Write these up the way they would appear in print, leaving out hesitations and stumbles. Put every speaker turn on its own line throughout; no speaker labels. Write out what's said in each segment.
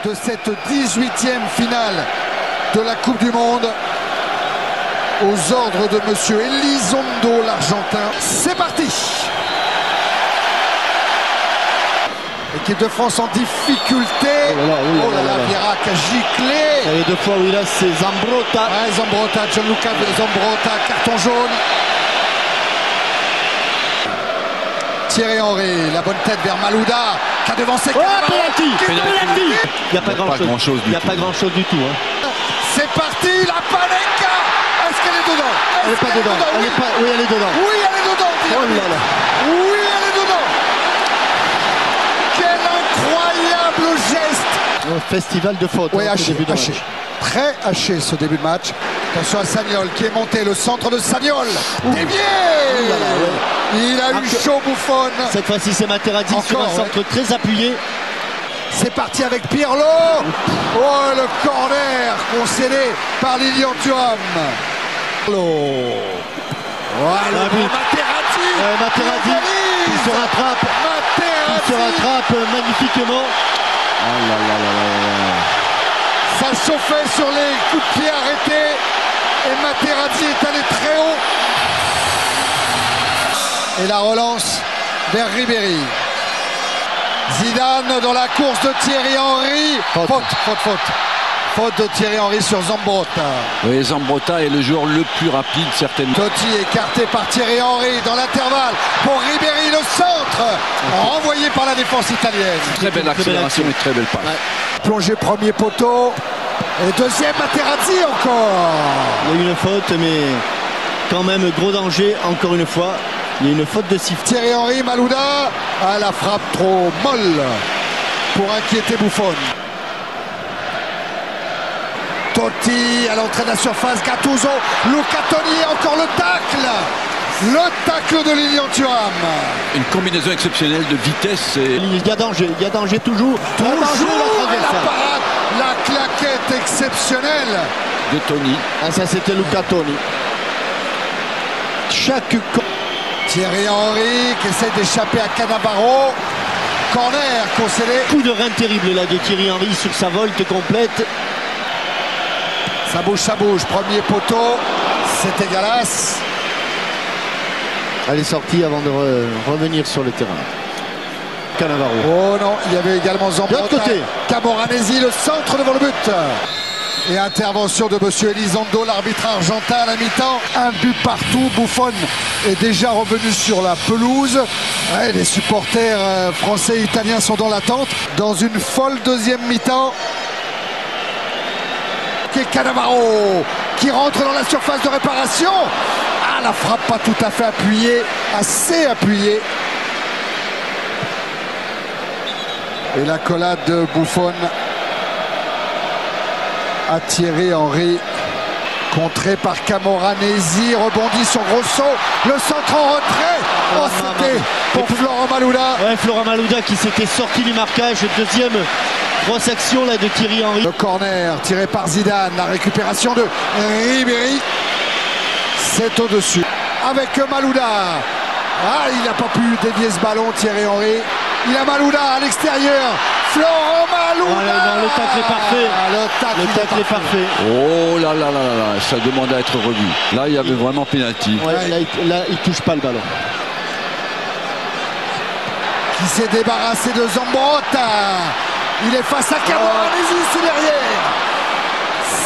de cette 18e finale de la Coupe du Monde aux ordres de Monsieur Elizondo, l'Argentin. C'est parti! Équipe de France en difficulté. Oh là là, Vieira qui a giclé.
Il y a deux fois où il a c'est Zambrotta.
Ouais, Zambrotta, Gianluca Zambrotta, carton jaune. Thierry Henry, la bonne tête vers Malouda, qui a devancé.
Oh, penalty. Il n'y a pas grand-chose du tout. Hein.
C'est parti, la Panenka. Est-ce qu'elle est dedans?
Elle n'est pas dedans. Oui, elle est dedans.
Oui, elle est dedans.
Oh là là.
Oui, elle est dedans. Quel incroyable geste.
Un festival de fautes.
Oui, haché. Très haché ce début de match. Attention à Sagnol qui est monté, le centre de Sagnol. Dévié. Il a eu chaud, Buffon.
Cette fois-ci, c'est Materazzi sur un centre très appuyé.
C'est parti avec Pirlo. Oh, le corner concédé par Lilian Thuram. Voilà,
Materazzi qui se rattrape. Il se rattrape magnifiquement.
Oh là là là là. Ça chauffait sur les coups de pied arrêtés. Et Materazzi est allé très haut. Et la relance vers Ribéry. Zidane dans la course de Thierry Henry. Faute de Thierry Henry sur Zambrotta.
Oui, Zambrotta est le joueur le plus rapide, certainement.
Totti écarté par Thierry Henry dans l'intervalle. Pour Ribéry, le centre. Renvoyé par la défense italienne.
Très belle accélération et très belle passe.
Ouais. Plongé premier poteau. Et deuxième, Materazzi encore.
Il y a eu une faute, mais quand même gros danger, encore une fois. Il y a une faute de sifflet.
Thierry Henry, Malouda. Ah, la frappe trop molle pour inquiéter Buffon. Totti à l'entrée de la surface, Gattuso, Luca Toni, encore le tacle de Lilian Thuram.
Une combinaison exceptionnelle de vitesse.
Il y a danger toujours.
Toujours la parade, la claquette exceptionnelle
de Toni.
Ah, ça c'était Luca Toni.
Thierry Henry qui essaie d'échapper à Cannavaro. Corner concédé.
Coup de rein terrible là de Thierry Henry sur sa volte complète.
Ça bouge, premier poteau, c'est Egalas.
Elle est sortie avant de revenir sur le terrain. Cannavaro.
Oh non, il y avait également Zambrotta. Camoranesi, le centre devant le but. Et intervention de Monsieur Elizondo, l'arbitre argentin à la mi-temps. Un but partout, Buffon est déjà revenu sur la pelouse. Ouais, les supporters français et italiens sont dans l'attente. Dans une folle deuxième mi-temps. Cannavaro qui rentre dans la surface de réparation. Ah, la frappe pas tout à fait appuyée, assez appuyée. Et la collade de Buffon à Thierry Henry, contré par Camoranesi, rebondit sur Grosso, le centre en retrait. Oh, c'était pour Florent Malouda.
Ouais, Florent Malouda qui s'était sorti du marquage. Deuxième grosse action là de Thierry Henry.
Le corner tiré par Zidane, la récupération de Ribéry. C'est au-dessus. Avec Malouda. Ah, il n'a pas pu dévier ce ballon, Thierry Henry. Il a Malouda à l'extérieur. Florent Malouda.
Oh, le tacle est parfait. Le tacle est parfait.
Oh là là là là, ça demande à être revu. Là, il y avait vraiment pénalty.
Ouais, là, il touche pas le ballon.
Qui s'est débarrassé de Zambrotta. Il est face à Camoranesi, c'est derrière.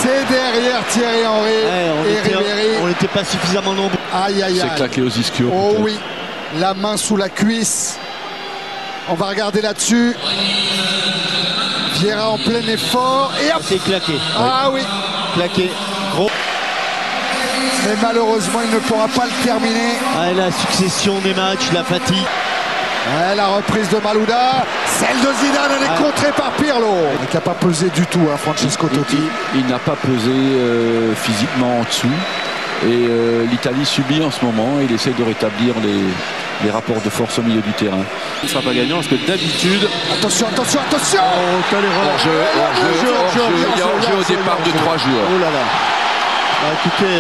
C'est derrière Thierry Henry et Ribéry.
On n'était pas suffisamment nombreux.
Aïe, aïe, aïe.
C'est claqué aux ischios.
Oh oui, la main sous la cuisse. On va regarder là-dessus. Vieira en plein effort. Et hop.
C'est claqué.
Ah oui.
Claqué. Gros.
Mais malheureusement, il ne pourra pas le terminer.
Ah, la succession des matchs, la fatigue.
La reprise de Malouda, celle de Zidane, elle est contrée par Pirlo. Il n'a pas pesé du tout, hein, Francesco Totti.
Il n'a pas pesé physiquement en dessous. Et l'Italie subit en ce moment. Il essaie de rétablir les rapports de force au milieu du terrain. Il ne sera pas gagnant parce que d'habitude...
Attention, attention, attention.
Hors-jeu au départ de 3 joueurs.
Oh là là. Bah, écoutez,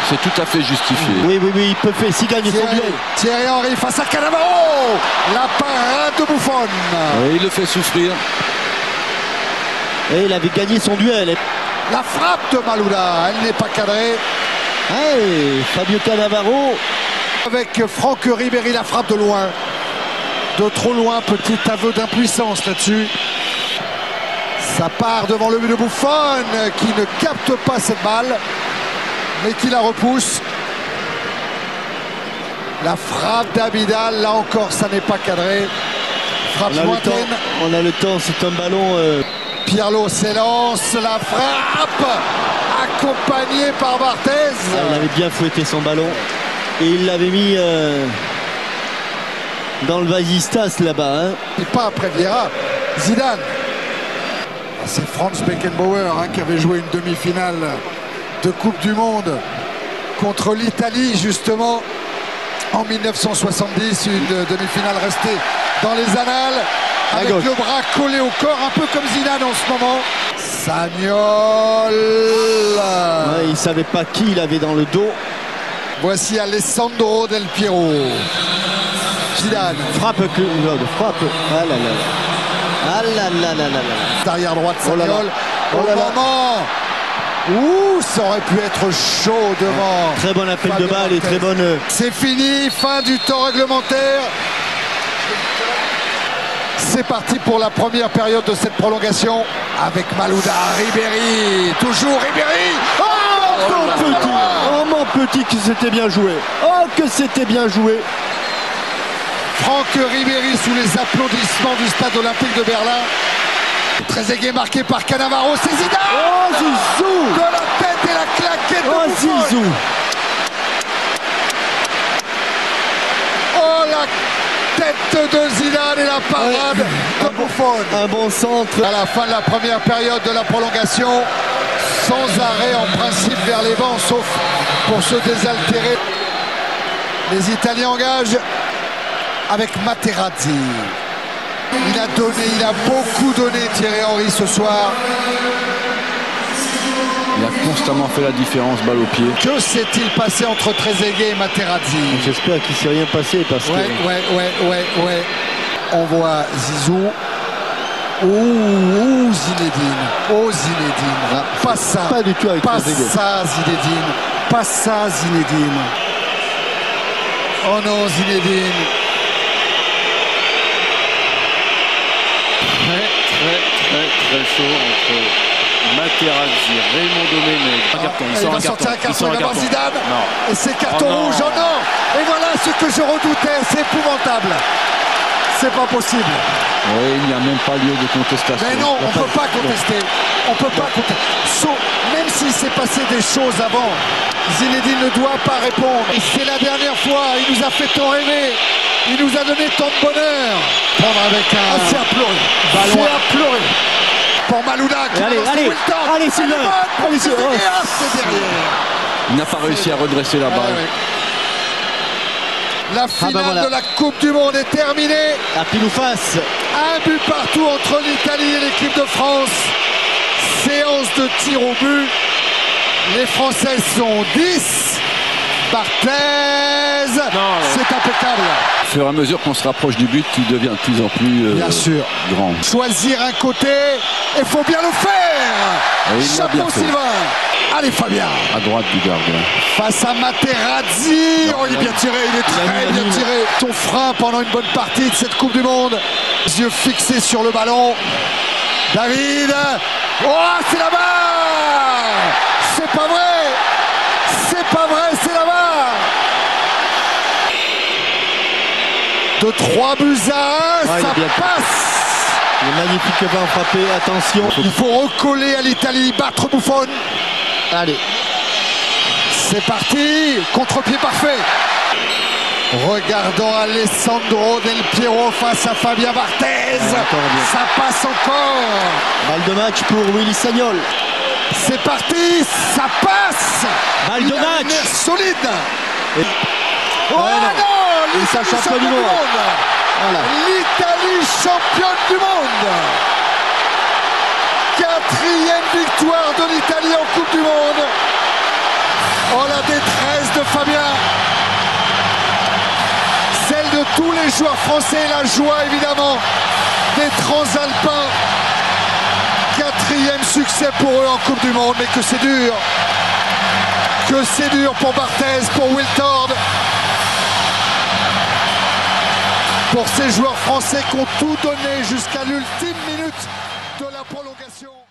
c'est tout à fait justifié.
Oui, il peut faire. S'il gagne son duel.
Thierry Henry face à Cannavaro. La parade de Buffon.
Oui, il le fait souffrir.
Et il avait gagné son duel.
La frappe de Malouda, elle n'est pas cadrée.
Hey, Fabio Cannavaro.
Avec Franck Ribéry, la frappe de loin. De trop loin, petit aveu d'impuissance là-dessus. Ça part devant le but de Buffon qui ne capte pas cette balle, mais qui la repousse. La frappe d'Abidal, là encore, ça n'est pas cadré. Frappe lointaine.
On a le temps, c'est un ballon.
Pirlo s'élance, la frappe, accompagnée par Barthez.
Il avait bien fouetté son ballon. Et il l'avait mis dans le vasistas là-bas. Hein.
Et pas après Vieira. Zidane. C'est Franz Beckenbauer qui avait joué une demi-finale de Coupe du Monde contre l'Italie justement en 1970. Une demi-finale restée dans les annales avec le bras collé au corps, un peu comme Zidane en ce moment. Sagnol.
Ouais, il ne savait pas qui il avait dans le dos.
Voici Alessandro Del Piero. Zidane.
Frappe. Ah là là. Ah là là là là là.
Derrière droite, Sagnol. Au moment où ça aurait pu être chaud devant.
Très bon appel de balle et très bonne.
C'est fini, fin du temps réglementaire. C'est parti pour la première période de cette prolongation avec Malouda, Ribéry, toujours Ribéry.
Oh mon petit, que c'était bien joué. Oh que c'était bien joué.
Franck Ribéry sous les applaudissements du stade olympique de Berlin. Trezeguet marqué par Cannavaro, c'est Zidane.
Oh Zizou.
De la tête et la claquette de Buffon.
Zizou.
Oh la tête de Zidane et la parade de Buffon.
Un bon centre.
À la fin de la première période de la prolongation, sans arrêt en principe vers les bancs, sauf pour se désaltérer. Les Italiens engagent avec Materazzi. Il a donné, il a beaucoup donné Thierry Henry ce soir.
Il a constamment fait la différence, balle au pied.
Que s'est-il passé entre Trezeguet et Materazzi?
J'espère qu'il ne s'est rien passé parce que...
Ouais. On voit Zizou. Ouh, Zinedine. Oh, Zinedine.
Ah,
pas ça.
Pas du tout avec
Pas
Trezeguet.
ça, Zinedine. Pas ça, Zinedine. Oh non, Zinedine.
Très chaud entre Materazzi, Raymond Domenech.
Il va sortir un carton, il va voir Zidane.
Non.
Et c'est carton rouge, oh non. Et voilà ce que je redoutais, c'est épouvantable. C'est pas possible.
Oui, il n'y a même pas lieu de contestation.
Mais non, on ne peut pas contester. On peut pas contester. Même s'il s'est passé des choses avant, Zinedine ne doit pas répondre. Et c'est la dernière fois, il nous a fait tant rêver. Il nous a donné tant de bonheur. Prendre avec un... Ah, c'est à pleurer. C'est à pleurer. Pour Malouda qui
allez Sylvain.
C'est derrière.
Il n'a pas réussi à redresser la balle.
La finale de la Coupe du Monde est terminée.
À pile ou face.
Un but partout entre l'Italie et l'équipe de France. Séance de tir au but. Les Français sont 10. Barthez. C'est impeccable.
Au fur et à mesure qu'on se rapproche du but, il devient de plus en plus
bien sûr.
grand.
Choisir un côté, il faut bien le faire. Chapeau Sylvain. Allez Fabien.
À droite du gardien.
Face à Materazzi. Oh, il est bien tiré, il est très bien tiré. Son frein pendant une bonne partie de cette Coupe du Monde. Les yeux fixés sur le ballon. David. Oh, c'est la barre. C'est pas vrai. C'est pas vrai, c'est la barre. De 3 buts à 1, ça passe.
Il est magnifiquement frappé, attention.
Il faut recoller à l'Italie, battre Buffon.
Allez.
C'est parti, contre-pied parfait. Regardons Alessandro Del Piero face à Fabien Barthez. Ça passe encore.
Balle de match pour Willy Sagnol.
C'est parti, ça passe.
Balle de match.
Solide.
Oh non,
l'Italie championne du monde.
Voilà.
L'Italie championne du monde. 4e victoire de l'Italie en Coupe du Monde. Oh, la détresse de Fabien. Celle de tous les joueurs français, la joie évidemment des Transalpins. 4e succès pour eux en Coupe du Monde, mais que c'est dur. Que c'est dur pour Barthez, pour Wiltord. Pour ces joueurs français qui ont tout donné jusqu'à l'ultime minute de la prolongation.